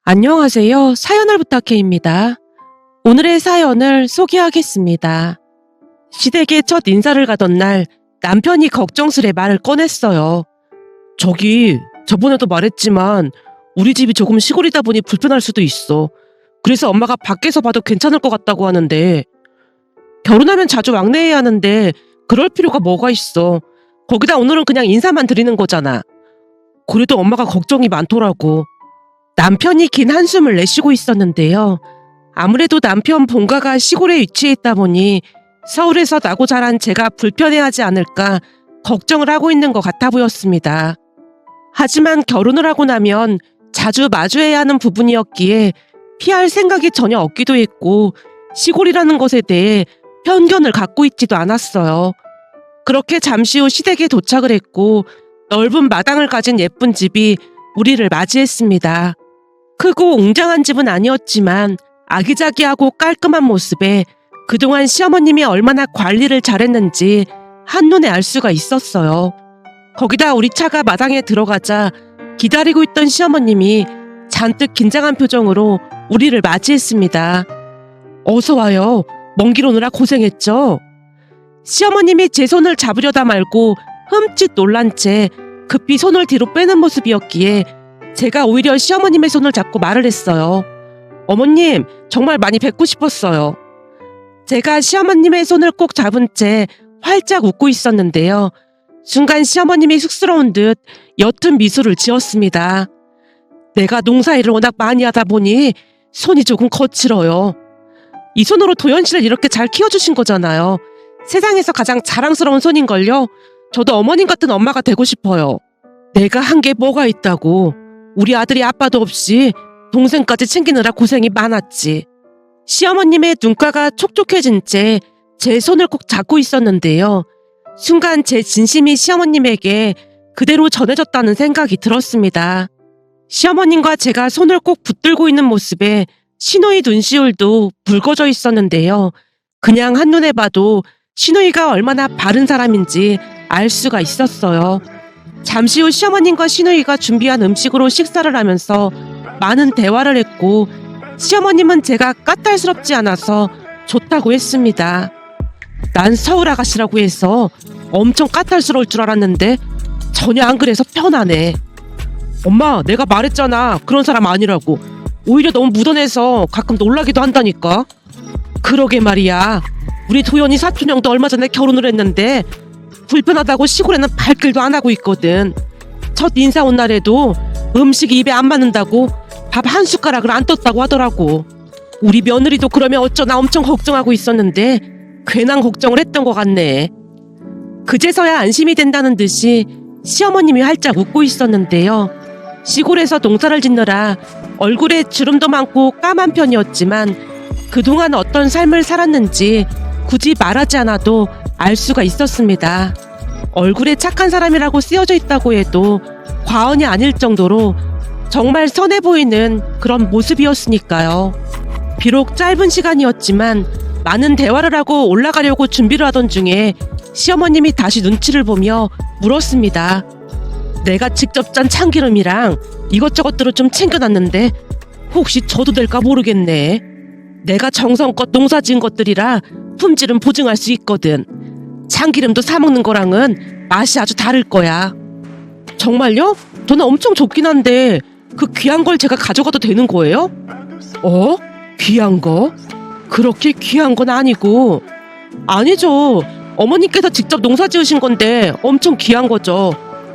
안녕하세요. 사연을 부탁해입니다. 오늘의 사연을 소개하겠습니다. 시댁에 첫 인사를 가던 날 남편이 걱정스레 말을 꺼냈어요. 저번에도 말했지만 우리 집이 조금 시골이다 보니 불편할 수도 있어. 그래서 엄마가 밖에서 봐도 괜찮을 것 같다고 하는데 결혼하면 자주 왕래해야 하는데 그럴 필요가 뭐가 있어. 거기다 오늘은 그냥 인사만 드리는 거잖아. 그래도 엄마가 걱정이 많더라고. 남편이 긴 한숨을 내쉬고 있었는데요. 아무래도 남편 본가가 시골에 위치해 있다 보니 서울에서 나고 자란 제가 불편해하지 않을까 걱정을 하고 있는 것 같아 보였습니다. 하지만 결혼을 하고 나면 자주 마주해야 하는 부분이었기에 피할 생각이 전혀 없기도 했고 시골이라는 것에 대해 편견을 갖고 있지도 않았어요. 그렇게 잠시 후 시댁에 도착을 했고 넓은 마당을 가진 예쁜 집이 우리를 맞이했습니다. 크고 웅장한 집은 아니었지만 아기자기하고 깔끔한 모습에 그동안 시어머님이 얼마나 관리를 잘했는지 한눈에 알 수가 있었어요. 거기다 우리 차가 마당에 들어가자 기다리고 있던 시어머님이 잔뜩 긴장한 표정으로 우리를 맞이했습니다. 어서 와요. 먼 길 오느라 고생했죠? 시어머님이 제 손을 잡으려다 말고 흠칫 놀란 채 급히 손을 뒤로 빼는 모습이었기에 제가 오히려 시어머님의 손을 잡고 말을 했어요. 어머님, 정말 많이 뵙고 싶었어요. 제가 시어머님의 손을 꼭 잡은 채 활짝 웃고 있었는데요. 순간 시어머님이 쑥스러운 듯 옅은 미소를 지었습니다. 내가 농사일을 워낙 많이 하다 보니 손이 조금 거칠어요. 이 손으로 도연 씨를 이렇게 잘 키워주신 거잖아요. 세상에서 가장 자랑스러운 손인걸요. 저도 어머님 같은 엄마가 되고 싶어요. 내가 한 게 뭐가 있다고. 우리 아들이 아빠도 없이 동생까지 챙기느라 고생이 많았지. 시어머님의 눈가가 촉촉해진 채 제 손을 꼭 잡고 있었는데요. 순간 제 진심이 시어머님에게 그대로 전해졌다는 생각이 들었습니다. 시어머님과 제가 손을 꼭 붙들고 있는 모습에 시누이 눈시울도 붉어져 있었는데요. 그냥 한눈에 봐도 시누이가 얼마나 바른 사람인지 알 수가 있었어요. 잠시 후 시어머님과 시누이가 준비한 음식으로 식사를 하면서 많은 대화를 했고 시어머님은 제가 까탈스럽지 않아서 좋다고 했습니다. 난 서울 아가씨라고 해서 엄청 까탈스러울 줄 알았는데 전혀 안 그래서 편하네. 엄마, 내가 말했잖아. 그런 사람 아니라고. 오히려 너무 묻어내서 가끔 놀라기도 한다니까. 그러게 말이야. 우리 도연이 사촌 형도 얼마 전에 결혼을 했는데 불편하다고 시골에는 발길도 안 하고 있거든. 첫 인사 온 날에도 음식이 입에 안 맞는다고 밥 한 숟가락을 안 떴다고 하더라고. 우리 며느리도 그러면 어쩌나 엄청 걱정하고 있었는데 괜한 걱정을 했던 것 같네. 그제서야 안심이 된다는 듯이 시어머님이 활짝 웃고 있었는데요. 시골에서 농사를 짓느라 얼굴에 주름도 많고 까만 편이었지만 그동안 어떤 삶을 살았는지 굳이 말하지 않아도 알 수가 있었습니다. 얼굴에 착한 사람이라고 쓰여져 있다고 해도 과언이 아닐 정도로 정말 선해 보이는 그런 모습이었으니까요. 비록 짧은 시간이었지만 많은 대화를 하고 올라가려고 준비를 하던 중에 시어머님이 다시 눈치를 보며 물었습니다. 내가 직접 짠 참기름이랑 이것저것들을 좀 챙겨놨는데 혹시 줘도 될까 모르겠네. 내가 정성껏 농사 지은 것들이라 품질은 보증할 수 있거든. 참기름도 사 먹는 거랑은 맛이 아주 다를 거야. 정말요? 저는 엄청 좋긴 한데 그 귀한 걸 제가 가져가도 되는 거예요? 귀한 거? 그렇게 귀한 건 아니고. 아니죠. 어머니께서 직접 농사 지으신 건데 엄청 귀한 거죠.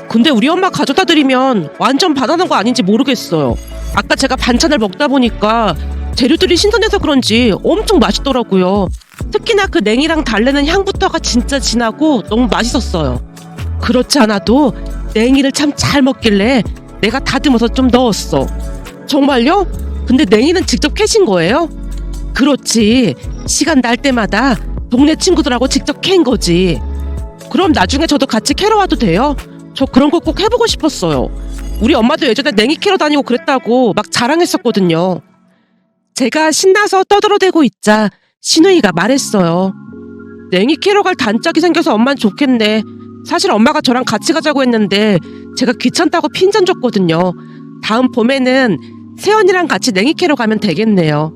근데 우리 엄마 가져다 드리면 완전 바나나인 거 아닌지 모르겠어요. 아까 제가 반찬을 먹다 보니까 재료들이 신선해서 그런지 엄청 맛있더라고요. 특히나 그 냉이랑 달래는 향부터가 진짜 진하고 너무 맛있었어요. 그렇지 않아도 냉이를 참 잘 먹길래 내가 다듬어서 좀 넣었어. 정말요? 근데 냉이는 직접 캐신 거예요? 그렇지. 시간 날 때마다 동네 친구들하고 직접 캔 거지. 그럼 나중에 저도 같이 캐러 와도 돼요? 저 그런 거 꼭 해보고 싶었어요. 우리 엄마도 예전에 냉이 캐러 다니고 그랬다고 막 자랑했었거든요. 제가 신나서 떠들어대고 있자 시누이가 말했어요. 냉이 캐러 갈 단짝이 생겨서 엄만 좋겠네. 사실 엄마가 저랑 같이 가자고 했는데 제가 귀찮다고 핀잔 줬거든요. 다음 봄에는 새언니랑 같이 냉이 캐러 가면 되겠네요.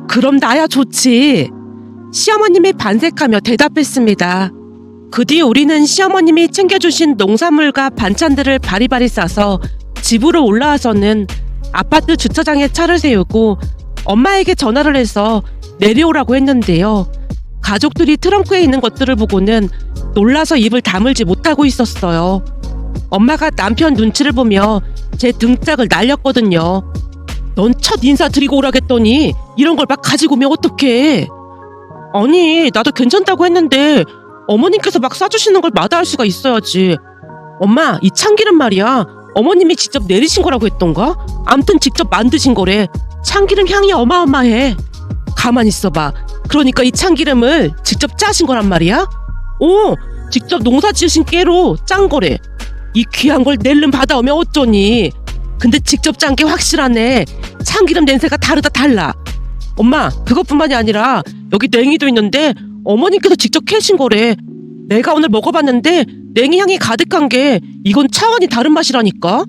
그럼 나야 좋지. 시어머님이 반색하며 대답했습니다. 그 뒤 우리는 시어머님이 챙겨주신 농산물과 반찬들을 바리바리 싸서 집으로 올라와서는 아파트 주차장에 차를 세우고 엄마에게 전화를 해서 내려오라고 했는데요. 가족들이 트렁크에 있는 것들을 보고는 놀라서 입을 다물지 못하고 있었어요. 엄마가 남편 눈치를 보며 제 등짝을 날렸거든요. 넌 첫 인사 드리고 오라겠더니 이런 걸 막 가지고 오면 어떡해. 아니, 나도 괜찮다고 했는데 어머님께서 막 싸주시는 걸 마다할 수가 있어야지. 엄마, 이 참기름 말이야. 어머님이 직접 내리신 거라고 했던가? 암튼 직접 만드신 거래. 참기름 향이 어마어마해. 가만히 있어봐. 그러니까 이 참기름을 직접 짜신 거란 말이야? 오, 직접 농사 지으신 깨로 짠 거래. 이 귀한 걸 낼름 받아오면 어쩌니. 근데 직접 짠 게 확실하네. 참기름 냄새가 달라. 엄마, 그것뿐만이 아니라 여기 냉이도 있는데 어머님께서 직접 캐신 거래. 내가 오늘 먹어봤는데 냉이 향이 가득한 게 이건 차원이 다른 맛이라니까.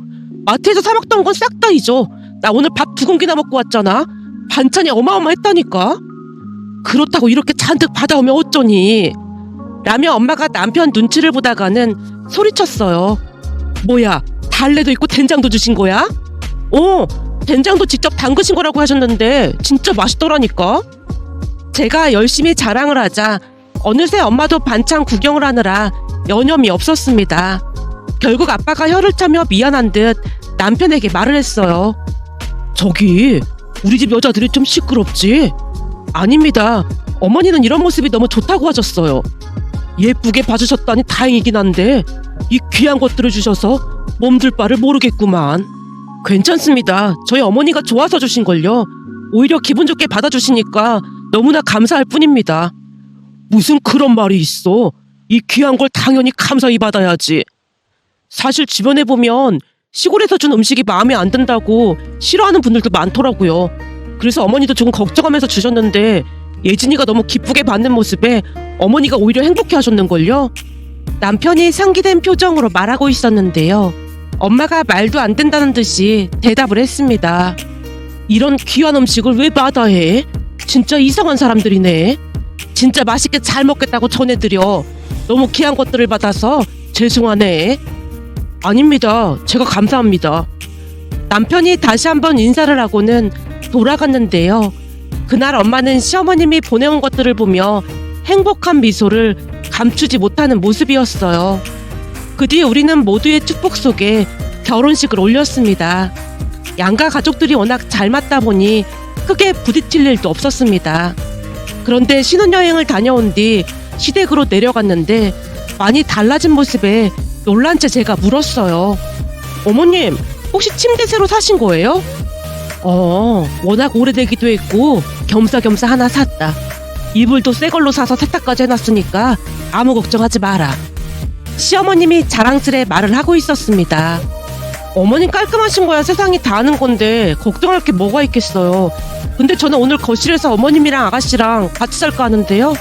마트에서 사 먹던 건 싹 다 잊어. 나 오늘 밥 2공기나 먹고 왔잖아. 반찬이 어마어마했다니까. 그렇다고 이렇게 잔뜩 받아오면 어쩌니. 라며 엄마가 남편 눈치를 보다가는 소리쳤어요. 뭐야, 달래도 있고 된장도 주신 거야? 된장도 직접 담그신 거라고 하셨는데 진짜 맛있더라니까. 제가 열심히 자랑을 하자 어느새 엄마도 반찬 구경을 하느라 여념이 없었습니다. 결국 아빠가 혀를 차며 미안한 듯 남편에게 말을 했어요. 저기, 우리 집 여자들이 좀 시끄럽지? 아닙니다. 어머니는 이런 모습이 너무 좋다고 하셨어요. 예쁘게 봐주셨다니 다행이긴 한데 이 귀한 것들을 주셔서 몸둘 바를 모르겠구만. 괜찮습니다. 저희 어머니가 좋아서 주신걸요. 오히려 기분 좋게 받아주시니까 너무나 감사할 뿐입니다. 무슨 그런 말이 있어. 이 귀한 걸 당연히 감사히 받아야지. 사실 주변에 보면 시골에서 준 음식이 마음에 안 든다고 싫어하는 분들도 많더라고요. 그래서 어머니도 조금 걱정하면서 주셨는데 예진이가 너무 기쁘게 받는 모습에 어머니가 오히려 행복해 하셨는걸요. 남편이 상기된 표정으로 말하고 있었는데요. 엄마가 말도 안 된다는 듯이 대답을 했습니다. 이런 귀한 음식을 왜 마다해? 진짜 이상한 사람들이네. 진짜 맛있게 잘 먹겠다고 전해드려. 너무 귀한 것들을 받아서 죄송하네. 아닙니다. 제가 감사합니다. 남편이 다시 한번 인사를 하고는 돌아갔는데요. 그날 엄마는 시어머님이 보내온 것들을 보며 행복한 미소를 감추지 못하는 모습이었어요. 그 뒤에 우리는 모두의 축복 속에 결혼식을 올렸습니다. 양가 가족들이 워낙 잘 맞다 보니 크게 부딪힐 일도 없었습니다. 그런데 신혼여행을 다녀온 뒤 시댁으로 내려갔는데 많이 달라진 모습에 놀란 채 제가 물었어요. 어머님, 혹시 침대 새로 사신 거예요? 워낙 오래되기도 했고 겸사겸사 하나 샀다. 이불도 새 걸로 사서 세탁까지 해놨으니까 아무 걱정하지 마라. 시어머님이 자랑스레 말을 하고 있었습니다. 어머님 깔끔하신 거야 세상이 다 아는 건데 걱정할 게 뭐가 있겠어요. 근데 저는 오늘 거실에서 어머님이랑 아가씨랑 같이 잘까 하는데요.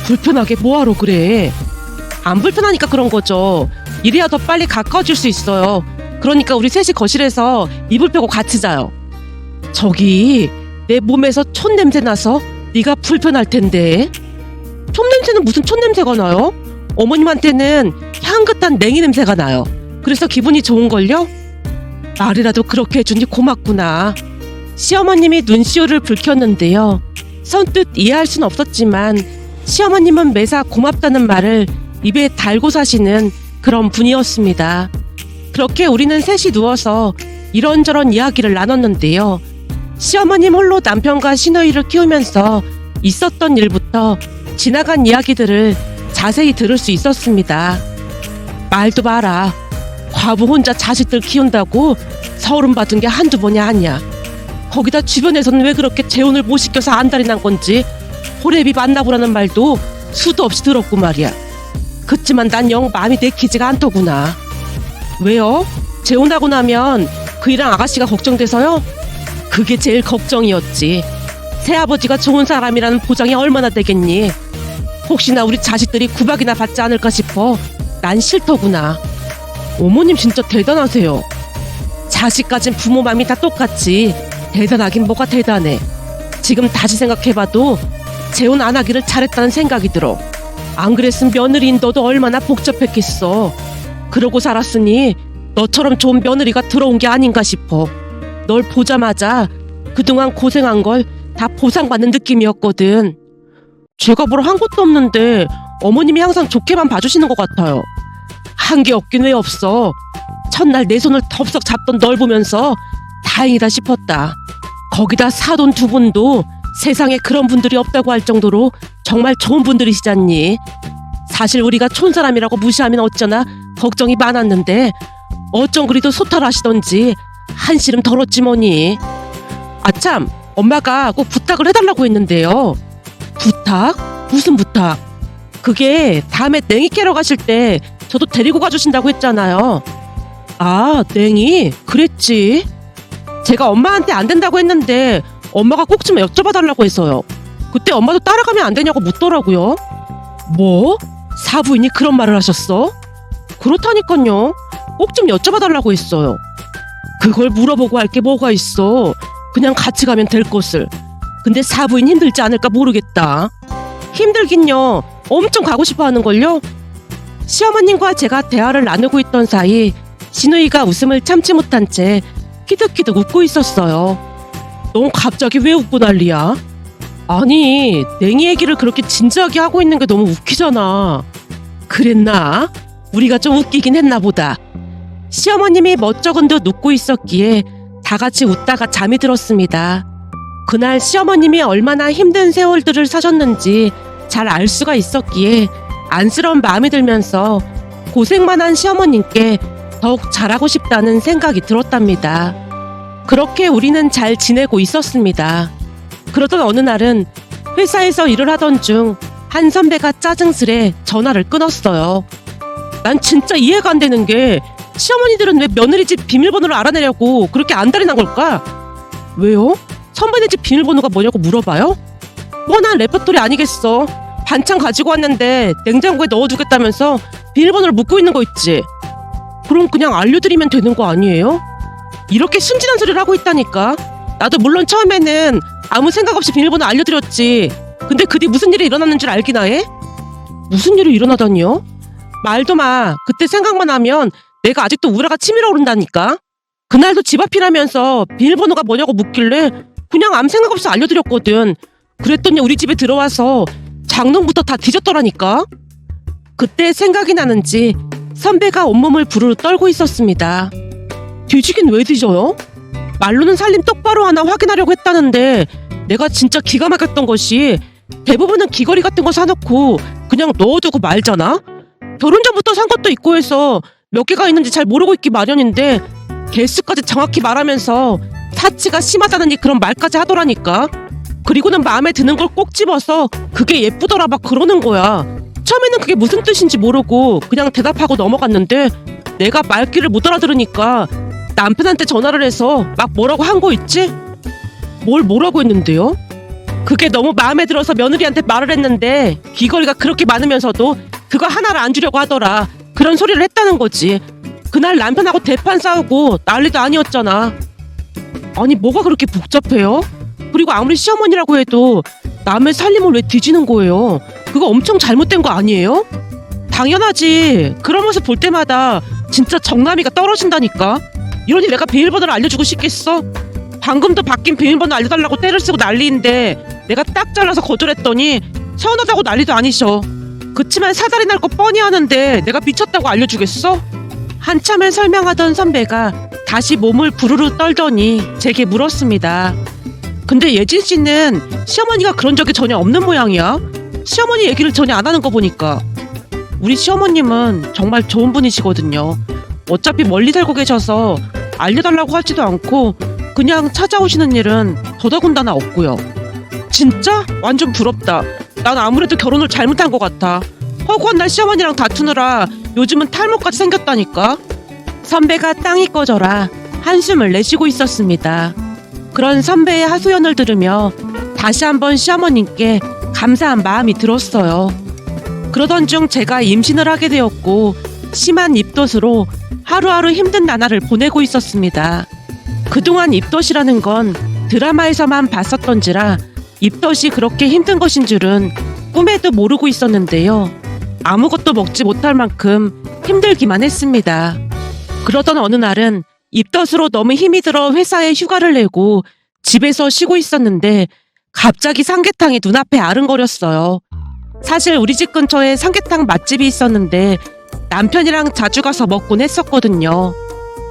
불편하게 뭐하러 그래. 안 불편하니까 그런 거죠. 이래야 더 빨리 가까워질 수 있어요. 그러니까 우리 셋이 거실에서 이불 펴고 같이 자요. 저기, 내 몸에서 촌 냄새 나서 네가 불편할 텐데. 촌 냄새는 무슨 촌 냄새가 나요? 어머님한테는 향긋한 냉이 냄새가 나요. 그래서 기분이 좋은걸요? 말이라도 그렇게 해주니 고맙구나. 시어머님이 눈시울을 붉혔는데요. 선뜻 이해할 순 없었지만 시어머님은 매사 고맙다는 말을 입에 달고 사시는 그런 분이었습니다. 그렇게 우리는 셋이 누워서 이런저런 이야기를 나눴는데요. 시어머님 홀로 남편과 시누이를 키우면서 있었던 일부터 지나간 이야기들을 자세히 들을 수 있었습니다. 말도 마라. 과부 혼자 자식들 키운다고 서름 받은 게 한두 번이 아니야. 거기다 주변에서는 왜 그렇게 재혼을 못 시켜서 안달이 난 건지 호래비 만나보라는 말도 수도 없이 들었고 말이야. 그치만 난 영 마음이 내키지가 않더구나. 왜요? 재혼하고 나면 그이랑 아가씨가 걱정돼서요? 그게 제일 걱정이었지. 새아버지가 좋은 사람이라는 보장이 얼마나 되겠니? 혹시나 우리 자식들이 구박이나 받지 않을까 싶어 난 싫더구나. 어머님 진짜 대단하세요. 자식 가진 부모 맘이 다 똑같지. 대단하긴 뭐가 대단해. 지금 다시 생각해봐도 재혼 안 하기를 잘했다는 생각이 들어. 안 그랬으면 며느리인 너도 얼마나 복잡했겠어. 그러고 살았으니 너처럼 좋은 며느리가 들어온 게 아닌가 싶어. 널 보자마자 그동안 고생한 걸 다 보상받는 느낌이었거든. 제가 뭘 한 것도 없는데 어머님이 항상 좋게만 봐주시는 것 같아요. 한 게 없긴 왜 없어. 첫날 내 손을 덥석 잡던 널 보면서 다행이다 싶었다. 거기다 사돈 두 분도 세상에 그런 분들이 없다고 할 정도로 정말 좋은 분들이시잖니. 사실 우리가 촌사람이라고 무시하면 어쩌나 걱정이 많았는데 어쩜 그리도 소탈하시던지 한시름 덜었지 뭐니. 아참, 엄마가 꼭 부탁을 해달라고 했는데요. 부탁? 무슨 부탁? 그게 다음에 냉이 캐러 가실 때 저도 데리고 가주신다고 했잖아요. 아, 냉이? 그랬지. 제가 엄마한테 안 된다고 했는데 엄마가 꼭 좀 여쭤봐달라고 해서요. 그때 엄마도 따라가면 안 되냐고 묻더라고요. 뭐? 사부인이 그런 말을 하셨어? 그렇다니까요. 꼭 좀 여쭤봐달라고 했어요. 그걸 물어보고 할 게 뭐가 있어. 그냥 같이 가면 될 것을. 근데 사부인 힘들지 않을까 모르겠다. 힘들긴요. 엄청 가고 싶어 하는걸요. 시어머님과 제가 대화를 나누고 있던 사이 신우이가 웃음을 참지 못한 채 키득키득 웃고 있었어요. 넌 갑자기 왜 웃고 난리야? 아니, 냉이 얘기를 그렇게 진지하게 하고 있는 게 너무 웃기잖아. 그랬나? 우리가 좀 웃기긴 했나 보다. 시어머님이 멋쩍은 듯 웃고 있었기에 다 같이 웃다가 잠이 들었습니다. 그날 시어머님이 얼마나 힘든 세월들을 사셨는지 잘 알 수가 있었기에 안쓰러운 마음이 들면서 고생만 한 시어머님께 더욱 잘하고 싶다는 생각이 들었답니다. 그렇게 우리는 잘 지내고 있었습니다. 그러던 어느 날은 회사에서 일을 하던 중 한 선배가 짜증스레 전화를 끊었어요. 난 진짜 이해가 안 되는 게 시어머니들은 왜 며느리 집 비밀번호를 알아내려고 그렇게 안달이 난 걸까? 왜요? 선배네 집 비밀번호가 뭐냐고 물어봐요? 뻔한 레퍼토리 아니겠어. 반찬 가지고 왔는데 냉장고에 넣어두겠다면서 비밀번호를 묻고 있는 거 있지. 그럼 그냥 알려드리면 되는 거 아니에요? 이렇게 순진한 소리를 하고 있다니까. 나도 물론 처음에는 아무 생각 없이 비밀번호 알려드렸지. 근데 그 뒤 무슨 일이 일어났는 줄 알기나 해? 무슨 일이 일어나다니요? 말도 마. 그때 생각만 하면 내가 아직도 우라가 치밀어 오른다니까. 그날도 집 앞이라면서 비밀번호가 뭐냐고 묻길래 그냥 아무 생각 없이 알려드렸거든. 그랬더니 우리 집에 들어와서 장롱부터 다 뒤졌더라니까. 그때 생각이 나는지 선배가 온몸을 부르르 떨고 있었습니다. 뒤지긴 왜 뒤져요? 말로는 살림 똑바로 하나 확인하려고 했다는데 내가 진짜 기가 막혔던 것이 대부분은 귀걸이 같은 거 사놓고 그냥 넣어두고 말잖아? 결혼 전부터 산 것도 있고 해서 몇 개가 있는지 잘 모르고 있기 마련인데 개수까지 정확히 말하면서 사치가 심하다느니 그런 말까지 하더라니까. 그리고는 마음에 드는 걸 꼭 집어서 그게 예쁘더라 막 그러는 거야. 처음에는 그게 무슨 뜻인지 모르고 그냥 대답하고 넘어갔는데 내가 말귀를 못 알아들으니까 남편한테 전화를 해서 막 뭐라고 한 거 있지? 뭐라고 했는데요? 그게 너무 마음에 들어서 며느리한테 말을 했는데 귀걸이가 그렇게 많으면서도 그거 하나를 안 주려고 하더라. 그런 소리를 했다는 거지. 그날 남편하고 대판 싸우고 난리도 아니었잖아. 아니 뭐가 그렇게 복잡해요? 그리고 아무리 시어머니라고 해도 남의 살림을 왜 뒤지는 거예요? 그거 엄청 잘못된 거 아니에요? 당연하지. 그런 모습 볼 때마다 진짜 정남이가 떨어진다니까. 이러니 내가 비밀번호를 알려주고 싶겠어? 방금도 바뀐 비밀번호 알려달라고 떼를 쓰고 난리인데 내가 딱 잘라서 거절했더니 서운하다고 난리도 아니셔. 그치만 사달이 날 거 뻔히 아는데 내가 미쳤다고 알려주겠어? 한참을 설명하던 선배가 다시 몸을 부르르 떨더니 제게 물었습니다. 근데 예진 씨는 시어머니가 그런 적이 전혀 없는 모양이야. 시어머니 얘기를 전혀 안 하는 거 보니까. 우리 시어머님은 정말 좋은 분이시거든요. 어차피 멀리 살고 계셔서 알려달라고 하지도 않고 그냥 찾아오시는 일은 더더군다나 없고요. 진짜? 완전 부럽다. 난 아무래도 결혼을 잘못한 것 같아. 허구한 날 시어머니랑 다투느라 요즘은 탈모까지 생겼다니까. 선배가 땅이 꺼져라 한숨을 내쉬고 있었습니다. 그런 선배의 하소연을 들으며 다시 한번 시어머님께 감사한 마음이 들었어요. 그러던 중 제가 임신을 하게 되었고 심한 입덧으로 하루하루 힘든 나날을 보내고 있었습니다. 그동안 입덧이라는 건 드라마에서만 봤었던지라 입덧이 그렇게 힘든 것인 줄은 꿈에도 모르고 있었는데요. 아무것도 먹지 못할 만큼 힘들기만 했습니다. 그러던 어느 날은 입덧으로 너무 힘이 들어 회사에 휴가를 내고 집에서 쉬고 있었는데 갑자기 삼계탕이 눈앞에 아른거렸어요. 사실 우리 집 근처에 삼계탕 맛집이 있었는데 남편이랑 자주 가서 먹곤 했었거든요.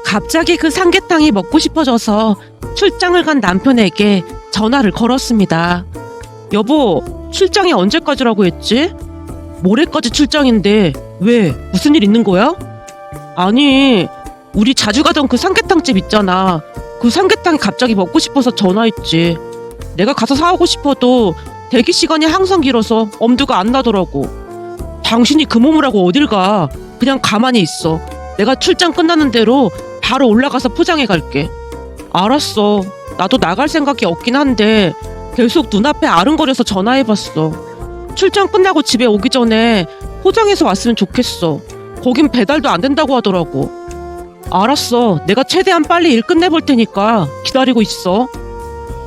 갑자기 그 삼계탕이 먹고 싶어져서 출장을 간 남편에게 전화를 걸었습니다. 여보, 출장이 언제까지라고 했지? 모레까지 출장인데 왜? 무슨 일 있는 거야? 아니, 우리 자주 가던 그 삼계탕집 있잖아. 그 삼계탕이 갑자기 먹고 싶어서 전화했지. 내가 가서 사오고 싶어도 대기 시간이 항상 길어서 엄두가 안 나더라고. 당신이 그 몸을 하고 어딜 가? 그냥 가만히 있어. 내가 출장 끝나는 대로 바로 올라가서 포장해 갈게. 알았어. 나도 나갈 생각이 없긴 한데 계속 눈앞에 아른거려서 전화해봤어. 출장 끝나고 집에 오기 전에 포장해서 왔으면 좋겠어. 거긴 배달도 안 된다고 하더라고. 알았어. 내가 최대한 빨리 일 끝내볼 테니까 기다리고 있어.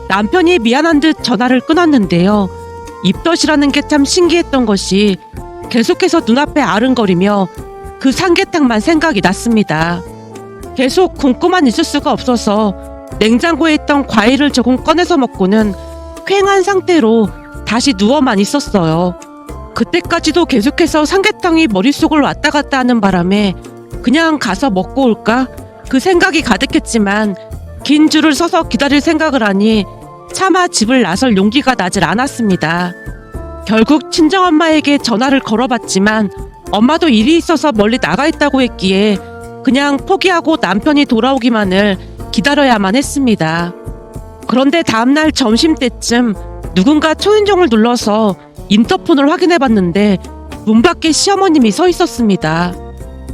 남편이 미안한 듯 전화를 끊었는데요. 입덧이라는 게 참 신기했던 것이 계속해서 눈앞에 아른거리며 그 삼계탕만 생각이 났습니다. 계속 굶고만 있을 수가 없어서 냉장고에 있던 과일을 조금 꺼내서 먹고는 퀭한 상태로 다시 누워만 있었어요. 그때까지도 계속해서 삼계탕이 머릿속을 왔다 갔다 하는 바람에 그냥 가서 먹고 올까? 그 생각이 가득했지만 긴 줄을 서서 기다릴 생각을 하니 차마 집을 나설 용기가 나질 않았습니다. 결국 친정엄마에게 전화를 걸어봤지만 엄마도 일이 있어서 멀리 나가 있다고 했기에 그냥 포기하고 남편이 돌아오기만을 기다려야만 했습니다. 그런데 다음날 점심때쯤 누군가 초인종을 눌러서 인터폰을 확인해봤는데 문 밖에 시어머님이 서 있었습니다.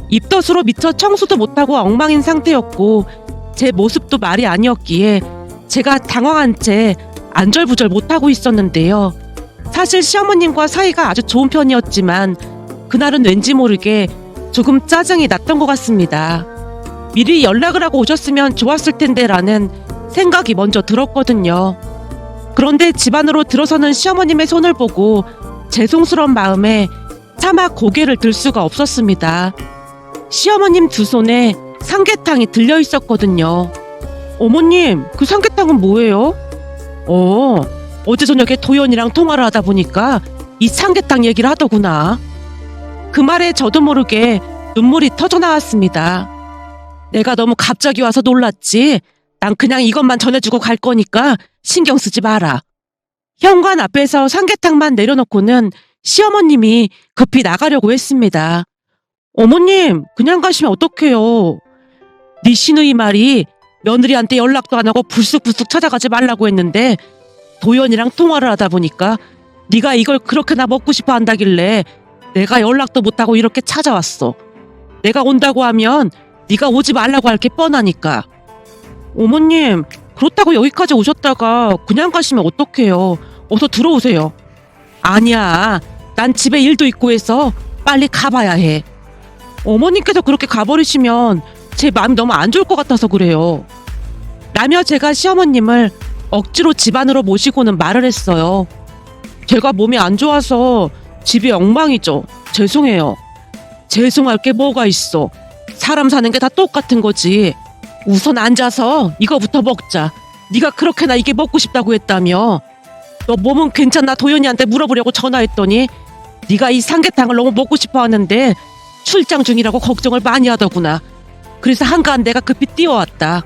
입덧으로 미처 청소도 못하고 엉망인 상태였고 제 모습도 말이 아니었기에 제가 당황한 채 안절부절 못하고 있었는데요. 사실 시어머님과 사이가 아주 좋은 편이었지만 그날은 왠지 모르게 조금 짜증이 났던 것 같습니다. 미리 연락을 하고 오셨으면 좋았을 텐데 라는 생각이 먼저 들었거든요. 그런데 집 안으로 들어서는 시어머님의 손을 보고 죄송스러운 마음에 차마 고개를 들 수가 없었습니다. 시어머님 두 손에 삼계탕이 들려 있었거든요. 어머님, 그 삼계탕은 뭐예요? 어제 저녁에 도연이랑 통화를 하다 보니까 이 삼계탕 얘기를 하더구나. 그 말에 저도 모르게 눈물이 터져 나왔습니다. 내가 너무 갑자기 와서 놀랐지. 난 그냥 이것만 전해주고 갈 거니까 신경 쓰지 마라. 현관 앞에서 삼계탕만 내려놓고는 시어머님이 급히 나가려고 했습니다. 어머님, 그냥 가시면 어떡해요. 네 시누이 말이 며느리한테 연락도 안 하고 불쑥불쑥 찾아가지 말라고 했는데 도연이랑 통화를 하다 보니까 네가 이걸 그렇게나 먹고 싶어 한다길래 내가 연락도 못하고 이렇게 찾아왔어. 내가 온다고 하면 네가 오지 말라고 할 게 뻔하니까. 어머님, 그렇다고 여기까지 오셨다가 그냥 가시면 어떡해요. 어서 들어오세요. 아니야, 난 집에 일도 있고 해서 빨리 가봐야 해. 어머님께서 그렇게 가버리시면 제 마음이 너무 안 좋을 것 같아서 그래요. 라며 제가 시어머님을 억지로 집 안으로 모시고는 말을 했어요. 제가 몸이 안 좋아서 집이 엉망이죠. 죄송해요. 죄송할 게 뭐가 있어. 사람 사는 게 다 똑같은 거지. 우선 앉아서 이거부터 먹자. 네가 그렇게나 이게 먹고 싶다고 했다며. 너 몸은 괜찮나 도연이한테 물어보려고 전화했더니 네가 이 삼계탕을 너무 먹고 싶어 하는데 출장 중이라고 걱정을 많이 하더구나. 그래서 한가한 내가 급히 뛰어왔다.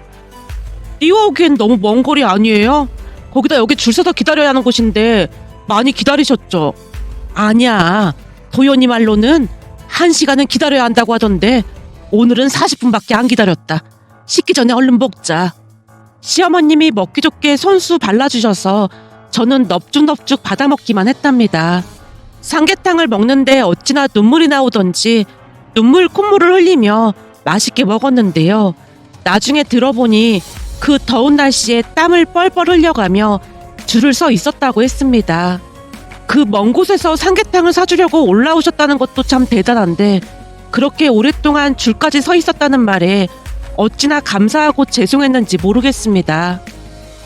뛰어오기엔 너무 먼 거리 아니에요? 거기다 여기 줄 서서 기다려야 하는 곳인데 많이 기다리셨죠? 아니야. 도연이 말로는 1시간은 기다려야 한다고 하던데 오늘은 40분밖에 안 기다렸다. 식기 전에 얼른 먹자. 시어머님이 먹기 좋게 손수 발라주셔서 저는 넙죽넙죽 받아먹기만 했답니다. 삼계탕을 먹는데 어찌나 눈물이 나오던지 눈물 콧물을 흘리며 맛있게 먹었는데요. 나중에 들어보니 그 더운 날씨에 땀을 뻘뻘 흘려가며 줄을 서 있었다고 했습니다. 그 먼 곳에서 삼계탕을 사주려고 올라오셨다는 것도 참 대단한데 그렇게 오랫동안 줄까지 서 있었다는 말에 어찌나 감사하고 죄송했는지 모르겠습니다.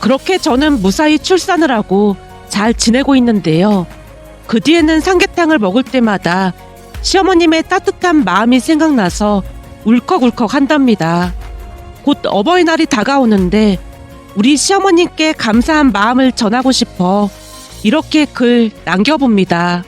그렇게 저는 무사히 출산을 하고 잘 지내고 있는데요. 그 뒤에는 삼계탕을 먹을 때마다 시어머님의 따뜻한 마음이 생각나서 울컥울컥 한답니다. 곧 어버이날이 다가오는데 우리 시어머님께 감사한 마음을 전하고 싶어 이렇게 글 남겨봅니다.